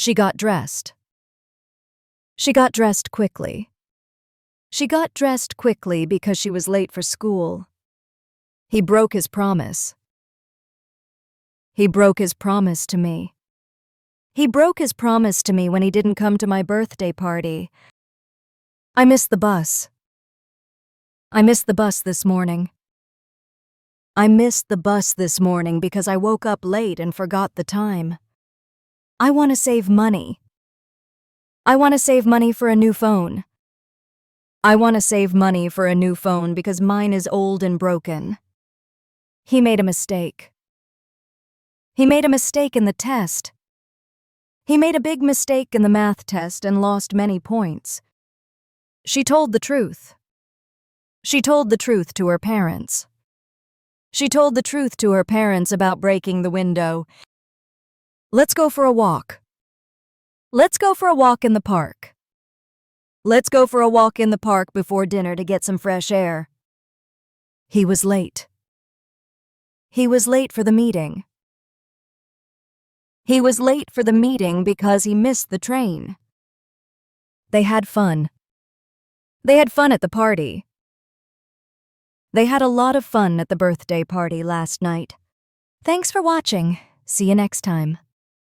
She got dressed. She got dressed quickly. She got dressed quickly because she was late for school. He broke his promise. He broke his promise to me. He broke his promise to me when he didn't come to my birthday party. I missed the bus. I missed the bus this morning. I missed the bus this morning because I woke up late and forgot the time. I want to save money. I want to save money for a new phone. I want to save money for a new phone because mine is old and broken. He made a mistake. He made a mistake in the test. He made a big mistake in the math test and lost many points. She told the truth. She told the truth to her parents. She told the truth to her parents about breaking the window. Let's go for a walk. Let's go for a walk in the park. Let's go for a walk in the park before dinner to get some fresh air. He was late. He was late for the meeting. He was late for the meeting because he missed the train. They had fun. They had fun at the party. They had a lot of fun at the birthday party last night. Thanks for watching. See you next time.